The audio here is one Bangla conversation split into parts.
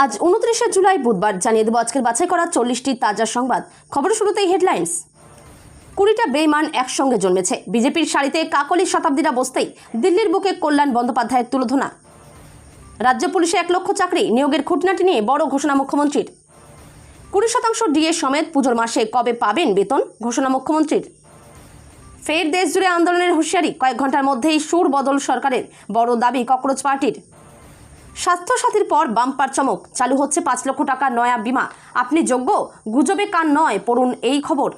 আজ 29 জুলাই বুধবার জানিয়ে দেব আজকের বাছাই করা 40টি তাজা সংবাদ। খবরের শুরুতেই হেডলাইন্স। 20টা বেঈমান একসঙ্গে জন্মেছে। বিজেপির সারিতে কাকলির শতাব্দীরা বসতেই দিল্লির বুকে কল্যাণ বন্দ্যোপাধ্যায়ের তুলোধনা। রাজ্য পুলিশে 1 লক্ষ চাকরি নিয়োগের খুঁটিনাটি নিয়ে বড় ঘোষণা মুখ্যমন্ত্রীর। 20% ডিএ সমেত পুজোর মাসে কবে পাবেন বেতন, ঘোষণা মুখ্যমন্ত্রীর। ফের দেশ জুড়ে আন্দোলনের হুঁশিয়ারি, কয়েক ঘন্টার মধ্যেই সুর বদল সরকারের, বড় দাবি ককরোচ পার্টির। স্বাস্থ্য সাথীর পর বাম্পার চমক, চালু হচ্ছে 5 লক্ষ টাকার নয়া বিমা। আপনি যোগ্য? গুজবে কান নয়, পড়ুন এই খবর।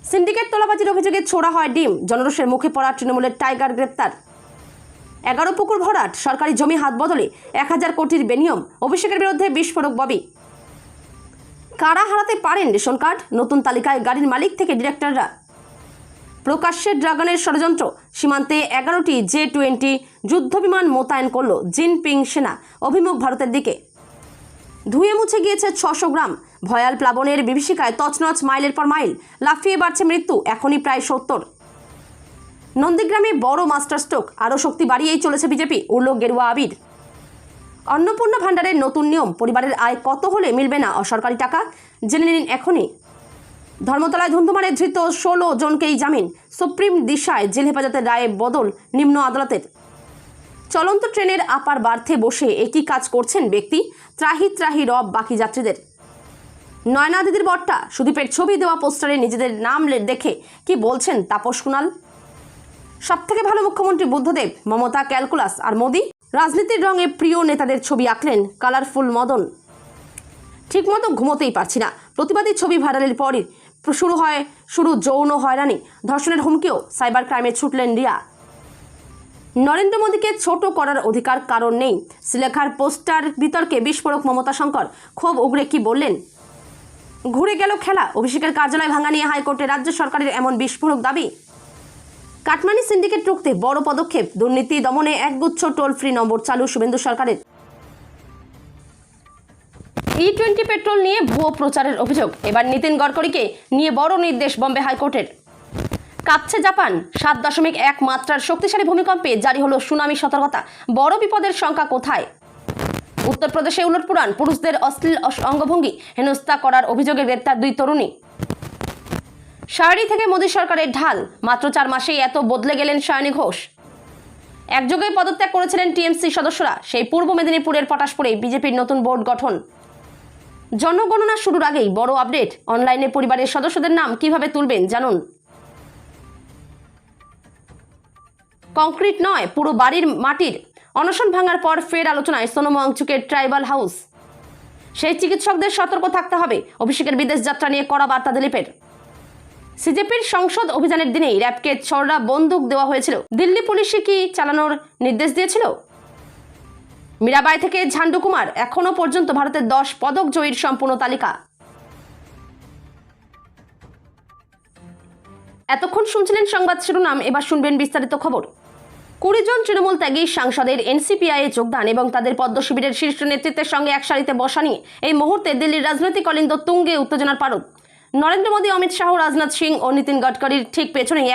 সিন্ডিকেট তোলাবাজির অভিযোগে ছোড়া হয় ডিম, জনরোষের মুখে পড়া তৃণমূলের টাইগার গ্রেপ্তার। 11 পুকুর ভরাট, সরকারি জমি হাত বদলে 1000 কোটির বেনিয়ম, অভিষেকের বিরুদ্ধে বিস্ফোরক ববি। কারা হারাতে পারেন রেশন কার্ড, নতুন তালিকায় গাড়ির মালিক থেকে ডিরেক্টররা। প্রকাশ্যে ড্রাগনের ষড়যন্ত্র, সীমান্তে 11টি J-20 যুদ্ধবিমান মোতায়েন করল জিনপিং সেনা, অভিমুখ ভারতের দিকে। ধুয়ে মুছে গিয়েছে 600 গ্রাম, ভয়াল প্লাবনের বিভীষিকায় তছনছ মাইলের পর মাইল, লাফিয়ে বাড়ছে মৃত্যু, এখনই প্রায় 70। নন্দীগ্রামে বড় মাস্টার স্ট্রোক, আরও শক্তি বাড়িয়েই চলেছে বিজেপি, উড়ল গেরুয়া আবির। অন্নপূর্ণা ভাণ্ডারের নতুন নিয়ম, পরিবারের আয় কত হলে মিলবে না অসরকারি টাকা, জেনে নিন এখনই। ধর্মতলায় ধুন্ধুমারে ধৃত 16 জনকেই জামিন, সুপ্রিম দিশায় জেল হেফাজতের রায়ে বদল নিম্ন আদালতের। চলন্ত ট্রেনের আপার বার্থে বসে একই কাজ করছেন ব্যক্তি, ত্রাহি ত্রাহি রব বাকি যাত্রীদের। নয়না দিদির বট্টা, সুদীপের ছবি দেওয়া পোস্টারে নিজেদের নাম দেখে কি বলছেন তাপস কুণাল। সবথেকে ভালো মুখ্যমন্ত্রী বুদ্ধদেব, মমতা ক্যালকুলাস, আর মোদি রাজনীতির রঙে প্রিয় নেতাদের ছবি আঁকলেন কালারফুল মদন। ঠিকমতো ঘুমোতেই পারছি না, প্রতিবাদী ছবি ভাইরালের পরই শুরু যৌন হয়রানি, ধর্ষণের হুমকিও, সাইবার ক্রাইমে ছুটলেন রিয়া। নরেন্দ্র মোদীকে ছোট করার অধিকার কারণ নেই, শ্রীলেখার পোস্টার বিতর্কে বিস্ফোরক মমতা শঙ্কর, ক্ষোভ উগরে কি বললেন। ঘুরে গেল খেলা, অভিষেকের কার্যালয় ভাঙা নিয়ে হাইকোর্টে রাজ্য সরকারের এমন বিস্ফোরক দাবি। কাটমানি সিন্ডিকেট রুখতে বড় পদক্ষেপ, দুর্নীতি দমনে একগুচ্ছ টোল ফ্রি নম্বর চালু শুভেন্দু সরকারের। E20 পেট্রোল নিয়ে ভুয়ো প্রচারের অভিযোগ, এবার নীতিন গডকরিকে নিয়ে বড় নির্দেশ বম্বে হাইকোর্টের। কাঁপছে জাপান, 7.1 মাত্রার শক্তিশালী ভূমিকম্পে জারি হলো সুনামি সতর্কতা, বড় বিপদের সংখ্যা কোথায়। উত্তরপ্রদেশে উলটপুরাণ, পুরুষদের অশ্লীল অঙ্গভঙ্গি হেনস্থা করার অভিযোগে গ্রেপ্তার 2 তরুণী। সায়নী থেকে মোদী সরকারের ঢাল, মাত্র 4 মাসেই এত বদলে গেলেন সায়নী ঘোষ। একযোগে পদত্যাগ করেছিলেন টিএমসি সদস্যরা, সেই পূর্ব মেদিনীপুরের পটাশপুরে বিজেপির নতুন বোর্ড গঠন। জনগণনা শুরুর আগেই বড় আপডেট, অনলাইনে পরিবারের সদস্যদের নাম কিভাবে তুলবেন জানুন। কংক্রিট নয়, পুরো বাড়ির মাটির, অনশন ভাঙার পর ফের আলোচনায় সোনম ওয়াংচুকের ট্রাইবাল হাউস। সেই চিকিৎসকদের সতর্ক থাকতে হবে, অভিষেকের বিদেশ যাত্রা নিয়ে কড়া বার্তা দিলীপের। সিজেপির সংসদ অভিযানের দিনেই র্যাবকে ছড়া বন্দুক দেওয়া হয়েছিল, দিল্লি পুলিশে কি চালানোর নির্দেশ দিয়েছিল। মীরাবাই থেকে ঝান্ডু কুমার, এখনো পর্যন্ত ভারতের 10 পদক জয়ীর সম্পূর্ণ তালিকা। এতক্ষণ শুনছিলেন সংবাদ শিরোনাম, এবার শুনবেন বিস্তারিত খবর। 20 জন তৃণমূল ত্যাগী সাংসদের এনসিপিআই এ যোগদান এবং তাদের পদ্ম শিবিরের শীর্ষ নেতৃত্বের সঙ্গে এক সারিতে বসা নিয়ে এই মুহূর্তে দিল্লির রাজনৈতিক অলিন্দ তুঙ্গে, উত্তেজনার পারদ। নরেন্দ্র মোদী, অমিত শাহ, রাজনাথ সিং ও নীতিন গডকরির ঠিক পেছনেই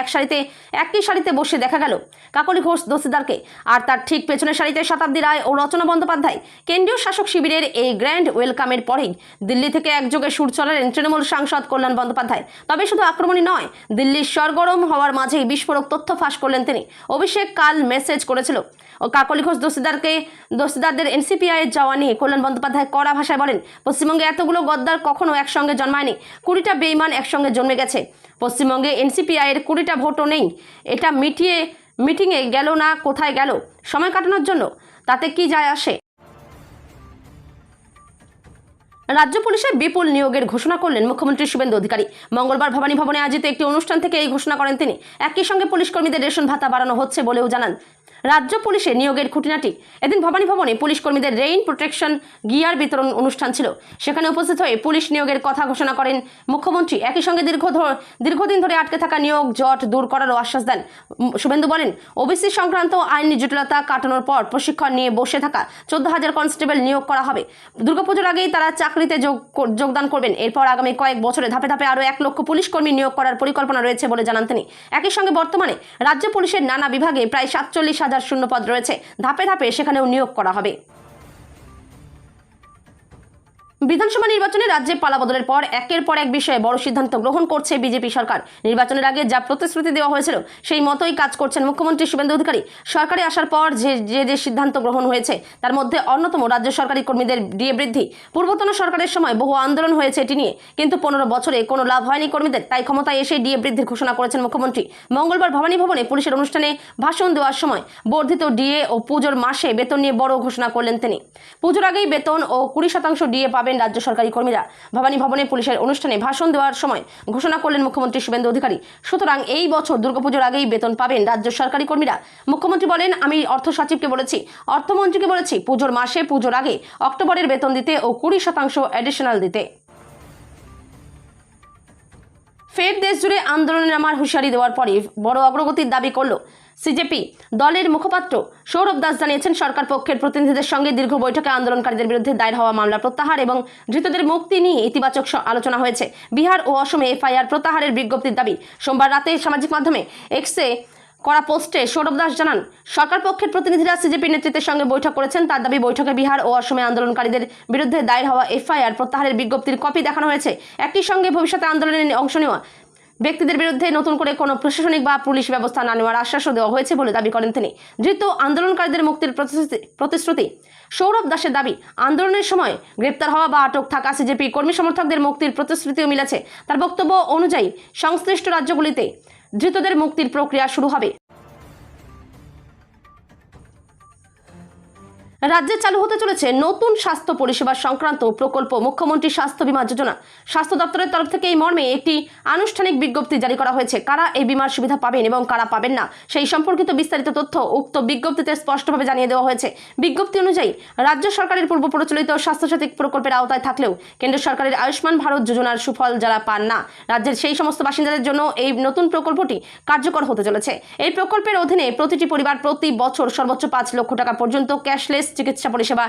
একই সারিতে বসে দেখা গেল কাকলি ঘোষ দস্তিদারকে, আর তার ঠিক পেছনের সারিতে শতাব্দী রায় ও রচনা বন্দ্যোপাধ্যায়। কেন্দ্রীয় শাসক শিবিরের এই গ্র্যান্ড ওয়েলকামের পরেই দিল্লি থেকে একযোগে সুর চড়ালেন তৃণমূল সাংসদ কল্যাণ বন্দ্যোপাধ্যায়। তবে শুধু আক্রমণই নয়, দিল্লির সরগরম হওয়ার মাঝেই বিস্ফোরক তথ্য ফাঁস করলেন তিনি। অভিষেক কাল মেসেজ করেছিল ও কাকলি ঘোষ দস্তিদারদের এনসিপিআই এর যাওয়া নিয়ে কল্যাণ বন্দ্যোপাধ্যায় কড়া ভাষায় বলেন, পশ্চিমবঙ্গে এতগুলো গদ্দার কখনো একসঙ্গে জন্মায়নি, 20টা বেইমান একসঙ্গে জন্মে গেছে। পশ্চিমবঙ্গে এনসিপিআই এর 20টা ভোটও নেই, এটা মিটিংয়ে গেল না কোথায় গেল, সময় কাটানোর জন্য, তাতে কি যায় আসে। রাজ্য পুলিশে বিপুল নিয়োগের ঘোষণা করলেন মুখ্যমন্ত্রী শুভেন্দু অধিকারী। মঙ্গলবার ভবানী ভবনে আয়োজিত একটি অনুষ্ঠান থেকে এই ঘোষণা করেন তিনি। একই সঙ্গে পুলিশ কর্মীদের রেশন ভাতা বাড়ানো হচ্ছে বলেও জানান। রাজ্য পুলিশে নিয়োগের খুঁটিনাটি, এদিন ভবানী ভবনে পুলিশ কর্মীদের রেইন প্রোটেকশন গিয়ার বিতরণ অনুষ্ঠান ছিল। সেখানে উপস্থিত হয়ে পুলিশ নিয়োগের কথা ঘোষণা করেন মুখ্যমন্ত্রী। একই সঙ্গে দীর্ঘদিন ধরে আটকে থাকা নিয়োগ জট দূর করারও আশ্বাস দেন শুভেন্দু। বলেন, ওবিসি সংক্রান্ত আইনি জটিলতা কাটানোর পর প্রশিক্ষণ নিয়ে বসে থাকা 14,000 কনস্টেবল নিয়োগ করা হবে। দুর্গাপুজোর আগেই তারা চাকরিতে যোগদান করবেন। এরপর আগামী কয়েক বছরে ধাপে ধাপে আরও 1 লক্ষ পুলিশ কর্মী নিয়োগ করার পরিকল্পনা রয়েছে বলে জানান তিনি। একই সঙ্গে বর্তমানে রাজ্য পুলিশের নানা বিভাগে প্রায় 47,000 শূন্যপদ রয়েছে, ধাপে ধাপে সেখানেও নিয়োগ করা হবে। বিধানসভা নির্বাচনে রাজ্যে পালাবদলের পর একের পর এক বিষয়ে বড় সিদ্ধান্ত গ্রহণ করছে বিজেপি সরকার। নির্বাচনের আগে যা প্রতিশ্রুতি দেওয়া হয়েছিল সেই মতোই কাজ করছেন মুখ্যমন্ত্রী শুভেন্দু অধিকারী। সরকারে আসার পর যে সিদ্ধান্ত গ্রহণ হয়েছে তার মধ্যে অন্যতম রাজ্য সরকারি কর্মীদের ডিএ বৃদ্ধি। পূর্বতন সরকারের সময় বহু আন্দোলন হয়েছে এটি নিয়ে, কিন্তু 15 বছরে কোনো লাভ হয়নি কর্মীদের, তাই ক্ষমতায় এসে ডিএ বৃদ্ধির ঘোষণা করেছেন মুখ্যমন্ত্রী। মঙ্গলবার ভবানী ভবনে পুলিশের অনুষ্ঠানে ভাষণ দেওয়ার সময় বর্ধিত ডিএ ও পুজোর মাসে বেতন নিয়ে বড় ঘোষণা করলেন তিনি। পুজোর আগেই বেতন ও 20% ডিএ পাবেন রাজ্য সরকারি কর্মীরা। ভবানী ভবনে পুলিশের অনুষ্ঠানে ভাষণ দেওয়ার সময় ঘোষণা করলেন মুখ্যমন্ত্রী শুভেন্দু অধিকারী। সুতরাং এই বছর দুর্গাপুজোর আগেই বেতন পাবেন রাজ্য সরকারি কর্মীরা। মুখ্যমন্ত্রী বলেন, আমি অর্থ সচিবকে বলেছি, অর্থমন্ত্রীকে বলেছি পুজোর মাসে পুজোর আগে অক্টোবরের বেতন দিতে ও 20% অ্যাডিশনাল দিতে। ফের দেশ জুড়ে আন্দোলনে নামার হুঁশিয়ারি দেওয়ার পরে বড় অগ্রগতির দাবি করল সিজেপি। দলের মুখপাত্র সৌরভ দাস জানিয়েছেন, সরকার পক্ষের প্রতিনিধিদের সঙ্গে দীর্ঘ বৈঠকে আন্দোলনকারীদের বিরুদ্ধে দায়ের হওয়া মামলা প্রত্যাহার এবং ধৃতদের মুক্তি নিয়ে ইতিবাচক আলোচনা হয়েছে। বিহার ও অসমে এফআইআর প্রত্যাহারের বিজ্ঞপ্তির দাবি। সোমবার রাতে সামাজিক মাধ্যমে এক্সে করা পোস্টে সৌরভ দাস জানান, সরকার পক্ষের প্রতিনিধিরা সিজেপি নেতৃত্বের সঙ্গে বৈঠক করেছেন। তার দাবি, বৈঠকে বিহার ও অসমে আন্দোলনকারীদের বিরুদ্ধে দায়ের হওয়া এফআইআর প্রত্যাহারের বিজ্ঞপ্তির কপি দেখানো হয়েছে। একই সঙ্গে ভবিষ্যতে আন্দোলনে অংশ নেওয়া ব্যক্তিদের বিরুদ্ধে নতুন করে কোনো প্রশাসনিক বা পুলিশ ব্যবস্থা না নেওয়ার আশ্বাসও দেওয়া হয়েছে বলে দাবি করেন তিনি। ধৃত আন্দোলনকারীদের মুক্তির প্রতিশ্রুতি। সৌরভ দাসের দাবি, আন্দোলনের সময় গ্রেপ্তার হওয়া বা আটক থাকা সিজেপি কর্মী সমর্থকদের মুক্তির প্রতিশ্রুতিও মিলেছে। তার বক্তব্য অনুযায়ী সংশ্লিষ্ট রাজ্যগুলিতে ধৃতদের মুক্তির প্রক্রিয়া শুরু হবে। রাজ্যে চালু হতে চলেছে নতুন স্বাস্থ্য পরিষেবা সংক্রান্ত প্রকল্প মুখ্যমন্ত্রী স্বাস্থ্য বীমা যোজনা। স্বাস্থ্য দপ্তরের তরফ থেকে এই মর্মে একটি আনুষ্ঠানিক বিজ্ঞপ্তি জারি করা হয়েছে। কারা এই বীমার সুবিধা পাবেন এবং কারা পাবেন না সেই সম্পর্কিত বিস্তারিত তথ্য উক্ত বিজ্ঞপ্তিতে স্পষ্টভাবে জানিয়ে দেওয়া হয়েছে। বিজ্ঞপ্তি অনুযায়ী রাজ্য সরকারের পূর্ব প্রচলিত স্বাস্থ্যসাথী প্রকল্পের আওতায় থাকলেও কেন্দ্র সরকারের আয়ুষ্মান ভারত যোজনার সুফল যারা পান না, রাজ্যের সেই সমস্ত বাসিন্দাদের জন্য এই নতুন প্রকল্পটি কার্যকর হতে চলেছে। এই প্রকল্পের অধীনে প্রতিটি পরিবার প্রতি বছর সর্বোচ্চ 5 লক্ষ টাকা পর্যন্ত ক্যাশলেস চিকিৎসা পরিষেবা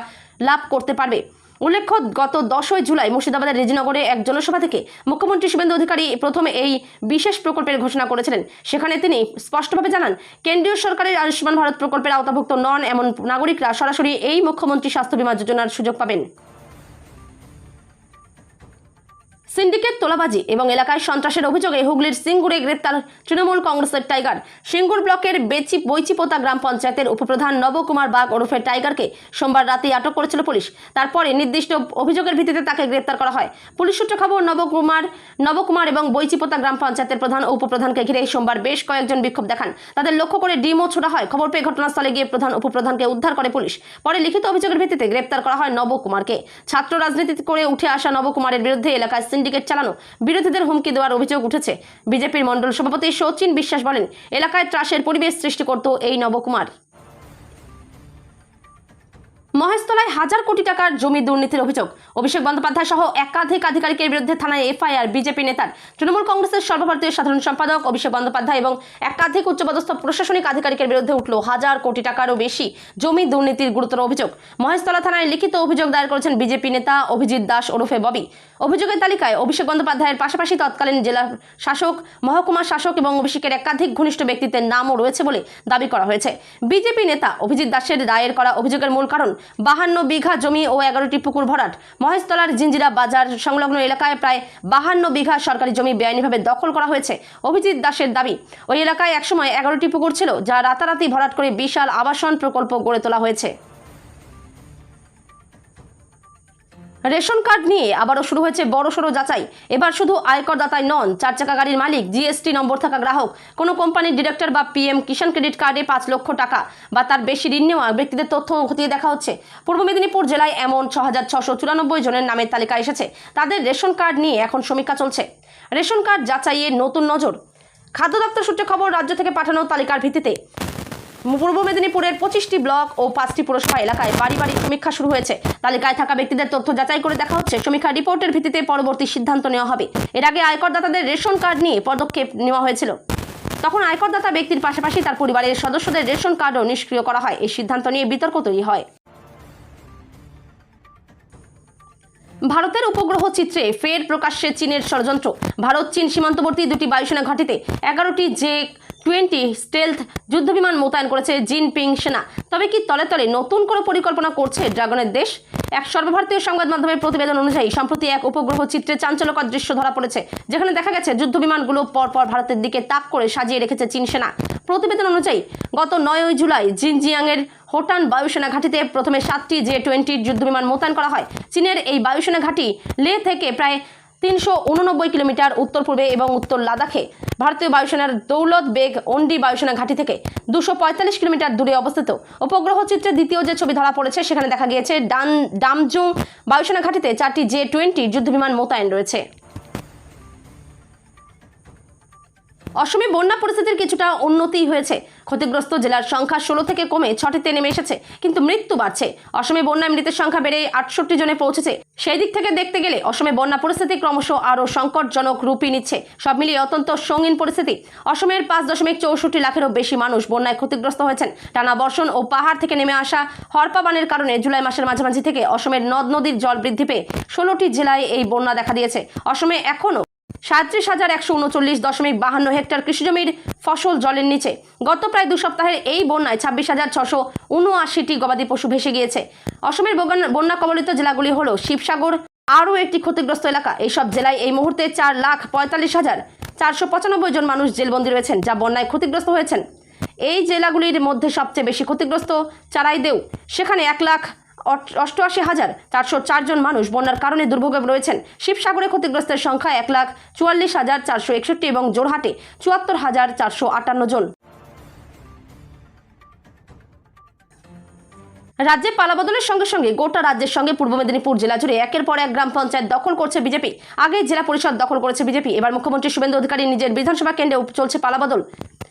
লাভ করতে পারবে। উল্লেখ্য, গত 10 জুলাই মুর্শিদাবাদের রেজিনগরে এক জনসভা থেকে মুখ্যমন্ত্রী শুভেন্দু অধিকারী প্রথমে এই বিশেষ প্রকল্পের ঘোষণা করেছিলেন। সেখানে তিনি স্পষ্টভাবে জানান, কেন্দ্রীয় সরকারের আয়ুষ্মান ভারত প্রকল্পের আওতাভুক্ত নন এমন নাগরিকরা সরাসরি এই মুখ্যমন্ত্রী স্বাস্থ্য বীমা যোজনার সুযোগ পাবেন। সিন্ডিকেট, তোলাবাজি এবং এলাকায় সন্ত্রাসের অভিযোগে হুগলির সিঙ্গুরে গ্রেপ্তার তৃণমূল কংগ্রেসের টাইগার। সিঙ্গুর ব্লকের বৈচিপোতা গ্রাম পঞ্চায়েতের উপপ্রধান নবকুমার বাগ ওরফে টাইগারকে সোমবার রাতে আটক করেছিল পুলিশ। তারপরে নির্দিষ্ট অভিযোগের ভিত্তিতে তাকে গ্রেপ্তার করা হয়। পুলিশ সূত্রে খবর, নবকুমার এবং বৈচিপোতা গ্রাম পঞ্চায়েতের প্রধান ও উপপ্রধানকে ঘিরে সোমবার বেশ কয়েকজন বিক্ষোভ দেখান। তাদের লক্ষ্য করে ডিমও ছোড়া হয়। খবর পেয়ে ঘটনাস্থলে গিয়ে প্রধান উপপ্রধানকে উদ্ধার করে পুলিশ। পরে লিখিত অভিযোগের ভিত্তিতে গ্রেপ্তার করা হয় নবকুমারকে। ছাত্র রাজনীতি করে উঠে আসা নবকুমারের বিরুদ্ধে এলাকায় সিন্ডিকেট চালানো, বিরোধীদের হুমকি দেওয়ার অভিযোগ উঠেছে। বিজেপির মণ্ডল সভাপতি শচীন বিশ্বাস বলেন, এলাকায় ত্রাসের পরিবেশ সৃষ্টি করত এই নবকুমার। মহেশতলায় 1000 কোটি টাকার জমি দুর্নীতির অভিযোগ। অভিষেক বন্দ্যোপাধ্যায় সহ একাধিক আধিকারিকের বিরুদ্ধে থানায় এফআইআর। বিজেপি নেতার তৃণমূল কংগ্রেসের সর্বভারতীয় সাধারণ সম্পাদক অভিষেক বন্দ্যোপাধ্যায় এবং একাধিক উচ্চপদস্থ প্রশাসনিক আধিকারিকের বিরুদ্ধে উঠল 1000 কোটি টাকারও বেশি জমি দুর্নীতির গুরুতর অভিযোগ। মহেশতলা থানায় লিখিত অভিযোগ দায়ের করেছেন বিজেপি নেতা অভিজিৎ দাস ওরফে ববি। অভিযোগের তালিকায় অভিষেক বন্দ্যোপাধ্যায়ের পাশাপাশি তৎকালীন জেলা শাসক, মহকুমা শাসক এবং অভিষেকের একাধিক ঘনিষ্ঠ ব্যক্তিত্বের নামও রয়েছে বলে দাবি করা হয়েছে। বিজেপি নেতা অভিজিৎ দাসের দায়ের করা অভিযোগের মূল কারণ 52 বিঘা জমি ও 11টি পুকুর ভরাট। মহেশতলার জিঞ্জিরা বাজার সংলগ্ন এলাকায় প্রায় 52 বিঘা সরকারি জমি বেআইনিভাবে দখল করা হয়েছে। অভিজিৎ দাসের দাবি, ওই এলাকায় একসময় 11টি পুকুর ছিল, যা রাতারাতি ভরাট করে বিশাল আবাসন প্রকল্প গড়ে তোলা হয়েছে। রেশন কার্ড নিয়ে আবারও শুরু হয়েছে বড়সড় যাচাই। এবার শুধু আয়করদাতাই নন, 4 চাকা গাড়ির মালিক, জিএসটি নম্বর থাকা গ্রাহক, কোনো কোম্পানির ডিরেক্টর বা পিএম কিষাণ ক্রেডিট কার্ডে 5 লক্ষ টাকা বা তার বেশি ঋণ নেওয়া ব্যক্তিদের তথ্য খতিয়ে দেখা হচ্ছে। পূর্ব মেদিনীপুর জেলায় এমন 6694 জনের নামের তালিকা এসেছে। তাদের রেশন কার্ড নিয়ে এখন সমীক্ষা চলছে। রেশন কার্ড যাচাইয়ে নতুন নজর। খাদ্য দপ্তর সূত্রে খবর, রাজ্য থেকে পাঠানো তালিকার ভিত্তিতে পূর্ব মেদিনীপুরের 25টি ব্লক ও 5টি পুরসভা এলাকায় বাড়ি বাড়ি সমীক্ষা শুরু হয়েছে। তালিকায় থাকা ব্যক্তিদের তথ্য যাচাই করে দেখা হচ্ছে। সমীক্ষা রিপোর্টের ভিত্তিতে পরবর্তী সিদ্ধান্ত নেওয়া হবে। এর আগে আয়করদাতাদের রেশন কার্ড নিয়ে পদক্ষেপ নেওয়া হয়েছিল। তখন আয়করদাতা ব্যক্তির পাশাপাশি তার পরিবারের সদস্যদের রেশন কার্ডও নিষ্ক্রিয় করা হয়। এই সিদ্ধান্ত নিয়ে বিতর্ক তৈরি হয়। ভারতের উপগ্রহ চিত্রে ফের প্রকাশ্যে চীনের ষড়যন্ত্র। ভারত চীন সীমান্তবর্তী দুটি বায়ুসেনা ঘাঁটিতে 11টি 20 স্টেলথ যুদ্ধবিমান মোতায়েন করেছে জিনপিং সেনা। তবে কি তলে তলে নতুন করে পরিকল্পনা করছে ড্রাগনের দেশ? এক সর্বভারতীয় সংবাদ মাধ্যমের প্রতিবেদন অনুযায়ী সম্প্রতি এক উপগ্রহ চিত্রে চাঞ্চল্যকর দৃশ্য ধরা পড়েছে, যেখানে দেখা গেছে যুদ্ধবিমানগুলো পরপর ভারতের দিকে তাক করে সাজিয়ে রেখেছে চীন সেনা। প্রতিবেদন অনুযায়ী গত 9 জুলাই জিনজিয়াংয়ের হোটান বায়ুসেনা ঘাঁটিতে প্রথমে 7টি J-20 যুদ্ধবিমান মোতায়েন করা হয়। চীনের এই বায়ুসেনা ঘাঁটি লে থেকে প্রায় 389 কিলোমিটার উত্তর পূর্বে এবং উত্তর লাদাখে ভারতীয় বায়ুসেনার দৌলত বেগ ওন্ডি বায়ুসেনা ঘাঁটি থেকে 245 কিলোমিটার দূরে অবস্থিত। উপগ্রহ চিত্রে দ্বিতীয় যে ছবি ধরা পড়েছে সেখানে দেখা গিয়েছে ডামজুং বায়ুসেনা ঘাঁটিতে 4টি J-20 যুদ্ধবিমান মোতায়েন রয়েছে। অসমে বন্যা পরিস্থিতির কিছুটা উন্নতি হয়েছে। ক্ষতিগ্রস্ত জেলার সংখ্যা 16 থেকে কমে 6টিতে নেমে এসেছে, কিন্তু মৃত্যু বাড়ছে। অসমে বন্যায় মৃতের সংখ্যা বেড়ে 68 জনে পৌঁছেছে। সেই দিক থেকে দেখতে গেলে অসমে বন্যা পরিস্থিতি ক্রমশ আরও সংকটজনক রূপই নিচ্ছে। সব মিলিয়ে অত্যন্ত সঙ্গীন পরিস্থিতি। অসমের 5.64 লাখেরও বেশি মানুষ বন্যায় ক্ষতিগ্রস্ত হয়েছেন। টানা বর্ষণ ও পাহাড় থেকে নেমে আসা হরপাবানের কারণে জুলাই মাসের মাঝামাঝি থেকে অসমের নদ নদীর জল বৃদ্ধি পেয়ে 16টি জেলায় এই বন্যা দেখা দিয়েছে। অসমে এখনও 37,139.52 হেক্টর কৃষিজমির ফসল জলের নিচে। গত প্রায় 2 সপ্তাহের এই বন্যায় 26,679টি গবাদি পশু ভেসে গিয়েছে। অসমের বন্যা কবলিত জেলাগুলি হলো শিবসাগর আরও একটি ক্ষতিগ্রস্ত এলাকা। এইসব জেলায় এই মুহূর্তে 4,45,495 জন মানুষ জেলবন্দী রয়েছেন, যা বন্যায় ক্ষতিগ্রস্ত হয়েছেন। এই জেলাগুলির মধ্যে সবচেয়ে বেশি ক্ষতিগ্রস্ত চারাইদেউ, সেখানে 1,88,404 জন মানুষ বন্যার কারণে দুর্ভোগে রয়েছেন। শিবসাগরে ক্ষতিগ্রস্তের সংখ্যা 1,44,461 এবং জোরহাটে 74,458 জন। রাজ্যে পালাবদলের সঙ্গে সঙ্গে গোটা রাজ্যের সঙ্গে পূর্ব মেদিনীপুর জেলা জুড়ে একের পর এক গ্রাম পঞ্চায়েত দখল করছে বিজেপি। আগে জেলা পরিষদ দখল করেছে বিজেপি, এবার মুখ্যমন্ত্রী শুভেন্দু অধিকারী নিজের বিধানসভা কেন্দ্রে চলছে পালাবদল।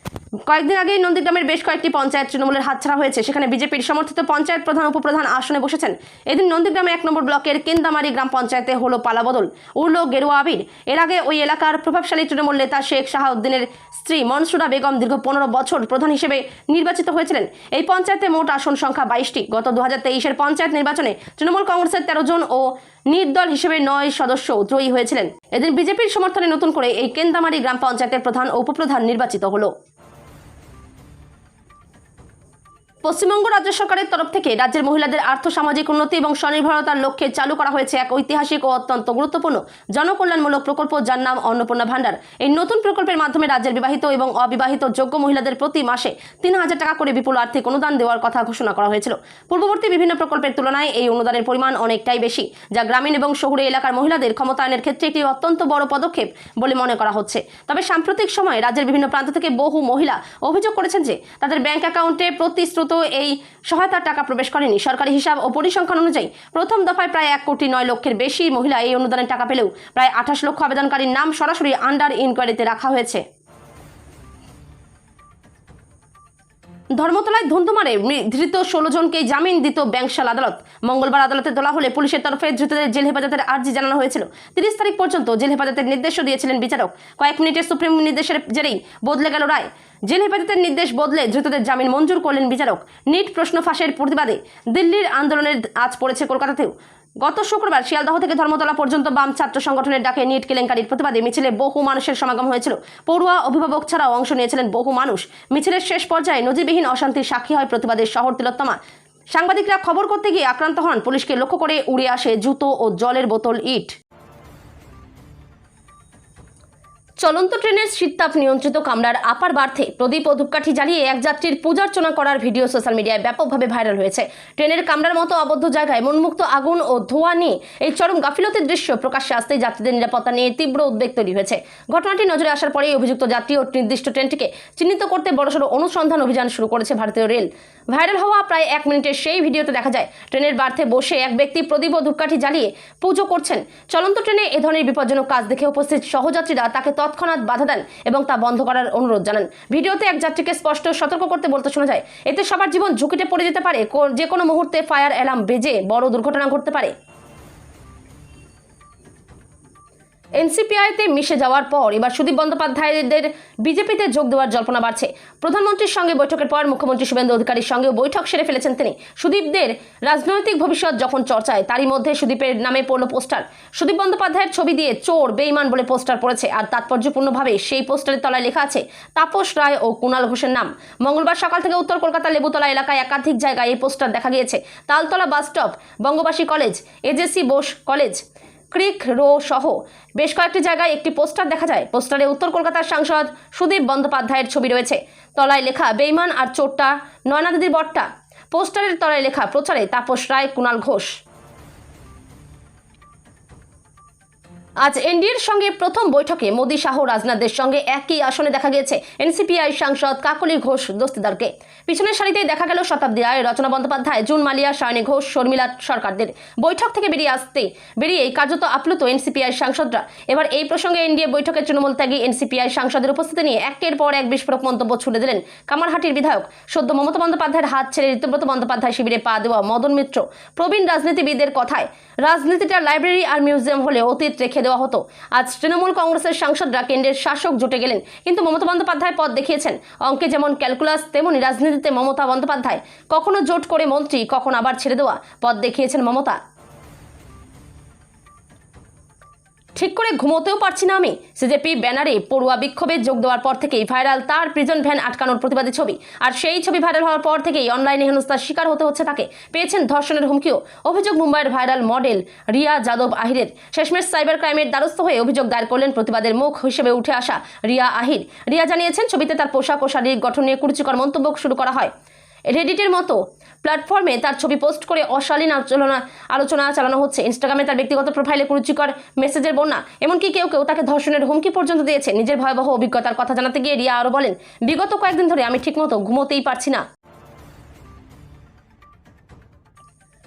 কয়েকদিন আগেই নন্দীগ্রামের বেশ কয়েকটি পঞ্চায়েত তৃণমূলের হাতছাড়া হয়েছে, সেখানে বিজেপির সমর্থিত পঞ্চায়েত প্রধান উপপ্রধান আসনে বসেছেন। এদিন নন্দীগ্রামে 1 নম্বর ব্লকের কেন্দামারি গ্রাম পঞ্চায়েতে হলো পালাবদল, উড়ল গেরুয়া আবির। এর আগে ওই এলাকার প্রভাবশালী তৃণমূল নেতা শেখ শাহাউদ্দিনের স্ত্রী মনসুরা বেগম দীর্ঘ 15 বছর প্রধান হিসেবে নির্বাচিত হয়েছিলেন। এই পঞ্চায়েতে মোট আসন সংখ্যা 22টি। গত 2023-এর পঞ্চায়েত নির্বাচনে তৃণমূল কংগ্রেসের 13 জন ও নির্দল হিসেবে 9 সদস্য জয়ী হয়েছিলেন। এদিন বিজেপির সমর্থনে নতুন করে এই কেন্দামারি গ্রাম পঞ্চায়েতের প্রধান ও উপপ্রধান নির্বাচিত হলো। পশ্চিমবঙ্গ রাজ্য সরকারের তরফ থেকে রাজ্যের মহিলাদের আর্থসামাজিক উন্নতি এবং স্বনির্ভরতার লক্ষ্যে চালু করা হয়েছে এক ঐতিহাসিক ও অত্যন্ত গুরুত্বপূর্ণ জনকল্যাণমূলক প্রকল্প, যার নাম অন্নপূর্ণা ভান্ডার। এই নতুন প্রকল্পের মাধ্যমে রাজ্যের বিবাহিত এবং অবিবাহিত যোগ্য মহিলাদের প্রতি মাসে 3,000 টাকা করে বিপুল আর্থিক অনুদান দেওয়ার কথা ঘোষণা করা হয়েছিল। পূর্ববর্তী বিভিন্ন প্রকল্পের তুলনায় এই অনুদানের পরিমাণ অনেকটাই বেশি, যা গ্রামীণ এবং শহুরে এলাকার মহিলাদের ক্ষমতায়নের ক্ষেত্রে একটি অত্যন্ত বড় পদক্ষেপ বলে মনে করা হচ্ছে। তবে সাম্প্রতিক সময়ে রাজ্যের বিভিন্ন প্রান্ত থেকে বহু মহিলা অভিযোগ করেছেন যে তাদের ব্যাংক অ্যাকাউন্টে প্রতিশ্রুত এই সহায়তার টাকা প্রবেশ করেনি। সরকারি হিসাব ও পরিসংখ্যান অনুযায়ী প্রথম দফায় প্রায় 1,09,00,000-এর বেশি মহিলা এই অনুদানের টাকা পেলেও প্রায় 28 লক্ষ আবেদনকারীর নাম সরাসরি আন্ডার ইনকোয়ারিতে রাখা হয়েছে। ধর্মতলায় ধুন্ধুমারে ধৃত 16 জনকে জামিন দিত ব্যাংকশাল আদালত। মঙ্গলবার আদালতে তোলা হলে পুলিশের তরফে ধৃতদের জেল হেফাজতের আর্জি জানানো হয়েছিল। 30 তারিখ পর্যন্ত জেল হেফাজতের নির্দেশও দিয়েছিলেন বিচারক। কয়েক মিনিটের সুপ্রিম নির্দেশের জেরেই বদলে গেল রায়। জেল হেফাজতের নির্দেশ বদলে ধৃতদের জামিন মঞ্জুর করলেন বিচারক। নিট প্রশ্ন ফাঁসের প্রতিবাদে দিল্লির আন্দোলনের আজ পড়েছে কলকাতাতেও। গত শুক্রবার শিয়ালদহ থেকে ধর্মতলা পর্যন্ত বাম ছাত্র সংগঠনের ডাকে নিট কেলেঙ্কারির প্রতিবাদে মিছিলে বহু মানুষের সমাগম হয়েছিল। পড়ুয়া, অভিভাবক ছাড়াও অংশ নিয়েছিলেন বহু মানুষ। মিছিলের শেষ পর্যায়ে নজিরবিহীন অশান্তির সাক্ষী হয় প্রতিবাদের শহর তিলোত্তমা। সাংবাদিকরা খবর করতে গিয়ে আক্রান্ত হন। পুলিশকে লক্ষ্য করে উড়ে আসে জুতো ও জলের বোতল, ইট। চলন্ত ট্রেনের শীততাপ নিয়ন্ত্রিত কামরার আপার বার্থে প্রদীপ ও ধূপকাঠি জ্বালিয়ে এক যাত্রীর পূজার্চনা করার ভিডিও সোশ্যাল মিডিয়ায় ব্যাপকভাবে ভাইরাল হয়েছে। ট্রেনের কামরার মতো আবদ্ধ জায়গায় মনমুক্ত আগুন ও ধোঁয়া নিয়ে এই চরম গাফিলতির দৃশ্য প্রকাশ্যে আসতেই যাত্রীদের নিরাপত্তা নিয়ে তীব্র উদ্বেগ তৈরি হয়েছে। ঘটনাটি নজরে আসার পরেই অভিযুক্ত যাত্রী ও নির্দিষ্ট ট্রেনটিকে চিহ্নিত করতে বড়সড় অনুসন্ধান অভিযান শুরু করেছে ভারতীয় রেল। ভাইরাল হওয়া প্রায় 1 মিনিটের সেই ভিডিওতে দেখা যায় ট্রেনের বার্থে বসে এক ব্যক্তি প্রদীপ ও ধূপকাঠি জ্বালিয়ে পুজো করছেন। চলন্ত ট্রেনে এ ধরনের বিপজ্জনক কাজ দেখে উপস্থিত সহযাত্রীরা তাকে তৎক্ষণাৎ বাধা দেন এবং তা বন্ধ করার অনুরোধ জানান। ভিডিওতে এক যাত্রীকে স্পষ্ট সতর্ক করতে বলতে শোনা যায়, এতে সবার জীবন ঝুঁকিতে পড়ে যেতে পারে, যে কোনো মুহূর্তে ফায়ার অ্যালার্ম বেজে বড় দুর্ঘটনা ঘটতে পারে। এনসিপিআইতে মিশে যাওয়ার পর এবার সুদীপ বন্দ্যোপাধ্যায়দের বিজেপিতে যোগ দেওয়ার জল্পনা বাড়ছে। প্রধানমন্ত্রীর সঙ্গে বৈঠকের পর মুখ্যমন্ত্রী শুভেন্দু অধিকারীর সঙ্গেও বৈঠক সেরে ফেলেছেন তিনি। সুদীপদের রাজনৈতিক ভবিষ্যৎ যখন চর্চায়, তারই মধ্যে সুদীপের নামে পড়ল পোস্টার। সুদীপ বন্দ্যোপাধ্যায়ের ছবি দিয়ে চোর বেঈমান বলে পোস্টার পড়েছে, আর তাৎপর্যপূর্ণভাবে সেই পোস্টারের তলায় লেখা আছে তাপস রায় ও কুণাল ঘোষের নাম। মঙ্গলবার সকাল থেকে উত্তর কলকাতার লেবুতলা এলাকায় একাধিক জায়গায় এই পোস্টার দেখা গিয়েছে। Taltala bus stop, Bangabasi college, AJC Bose college, Creek Row সহ বেশ কয়েকটি জায়গায় একটি পোস্টার দেখা যায়। পোস্টারে উত্তর কলকাতার সাংসদ সুদীপ বন্দ্যোপাধ্যায়ের ছবি রয়েছে। তলায় লেখা বেঈমান আর চোরটা নয়না দিদির বট্টা। পোস্টারের তলায় লেখা প্রচারে তাপস রায়, কুণাল ঘোষ। আজ এনডিএর সঙ্গে প্রথম বৈঠকে মোদি শাহ রাজনাথদের সঙ্গে একই আসনে দেখা গিয়েছে এনসিপিআই সাংসদ কাকলি ঘোষ দস্তিদারকে। পিছনের সারিতেই দেখা গেল শতাব্দী রায়, রচনা বন্দ্যোপাধ্যায়, জুন মালিয়া, সায়নী ঘোষ, শর্মিলা সরকারদের। বৈঠক থেকে বেরিয়েই কার্যত আপ্লুত এনসিপিআই সাংসদরা। এবার এই প্রসঙ্গে এনডিএ বৈঠকে তৃণমূল ত্যাগী এনসিপিআই সাংসদের উপস্থিতি নিয়ে একের পর এক বিস্ফোরক মন্তব্য ছুড়ে দিলেন কামারহাটির বিধায়ক, সদ্য মমতা বন্দ্যোপাধ্যায়ের হাত ছেড়ে ঋতুব্রত বন্দ্যোপাধ্যায় শিবিরে পা দেওয়া মদন মিত্র। প্রবীণ রাজনীতিবিদদের কথায় রাজনীতিটা লাইব্রেরি আর মিউজিয়াম হলে অতীত রেখে দেওয়া হতো। আজ তৃণমূল কংগ্রেসের সাংসদরা কেন্দ্রের শাসক জুটে গেলেন, কিন্তু মমতা বন্দ্যোপাধ্যায় পথ দেখিয়েছেন। অঙ্কে যেমন ক্যালকুলাস, তেমনি রাজনীতিতে মমতা বন্দ্যোপাধ্যায়। কখনো জোট করে মন্ত্রী, কখনো আবার ছেড়ে দেওয়া পথ দেখিয়েছেন মমতা। ঠিক করে ঘুমোতেও পারছি না আমি। সিজেপি ব্যানারে পড়ুয়া বিক্ষোভে যোগ দেওয়ার পর থেকেই ভাইরাল তার প্রিজন ভ্যান আটকানোর প্রতিবাদী ছবি। আর সেই ছবি ভাইরাল হওয়ার পর থেকেই অনলাইনে হেনস্থার শিকার হতে হচ্ছে তাকে। পেয়েছেন ধর্ষণের হুমকিও। অভিযোগ মুম্বাইয়ের ভাইরাল মডেল রিয়া যাদব আহিরের। শেষমেশ সাইবার ক্রাইমের দ্বারস্থ হয়ে অভিযোগ দায়ের করলেন প্রতিবাদের মুখ হিসেবে উঠে আসা রিয়া আহির। রিয়া জানিয়েছেন, ছবিতে তার পোশাক ও শারীরিক গঠন নিয়ে কুরুচিকর মন্তব্য শুরু করা হয়। রেডিটের মতো প্ল্যাটফর্মে তার ছবি পোস্ট করে অশালীন আলোচনা চালানো হচ্ছে। ইনস্টাগ্রামে তার ব্যক্তিগত প্রোফাইলে কুরুচিকর মেসেজের বন্যা। এমনকি কেউ কেউ তাকে ধর্ষণের হুমকি পর্যন্ত দিয়েছে। নিজের ভয়াবহ অভিজ্ঞতার কথা জানাতে গিয়ে রিয়া আরও বলেন, বিগত কয়েকদিন ধরে আমি ঠিকমতো ঘুমোতেই পারছি না।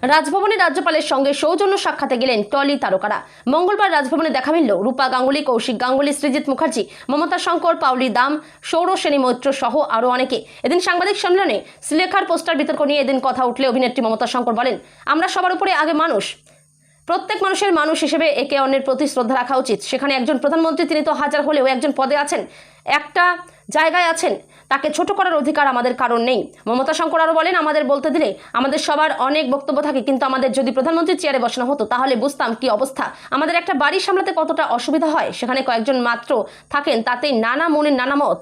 রাজভবনে রাজ্যপালের সঙ্গে সৌজন্য সাক্ষাতে গেলেন টলি তারকারা। মঙ্গলবার রাজভবনে দেখা মিলল রূপা গাঙ্গুলি, কৌশিক গাঙ্গুলি, সৃজিত মুখার্জি, মমতা শঙ্কর, পাউলি দাম, সৌর সেনী মৈত্র সহ আরও অনেকে। এদিন সাংবাদিক সম্মেলনে শ্রীলেখার পোস্টার বিতর্ক নিয়ে এদিন কথা উঠলে অভিনেত্রী মমতা শঙ্কর বলেন, আমরা সবার উপরে আগে মানুষ। প্রত্যেক মানুষের মানুষ হিসেবে একে অন্যের প্রতি শ্রদ্ধা রাখা উচিত। সেখানে একজন প্রধানমন্ত্রী, তিনি তো হাজার হলেও একজন পদে আছেন, একটা জায়গায় আছেন, তাকে ছোট করার অধিকার আমাদের কারণ নেই। মমতা শঙ্কর আরও বলেন, আমাদের বলতে দিলে আমাদের সবার অনেক বক্তব্য থাকে, কিন্তু আমাদের যদি প্রধানমন্ত্রী চেয়ারে বসানো হতো তাহলে বুঝতাম কি অবস্থা। আমাদের একটা বাড়ি সামলাতে কতটা অসুবিধা হয়। সেখানে কয়েকজন মাত্র থাকেন, তাতেই নানা মনের নানা মত।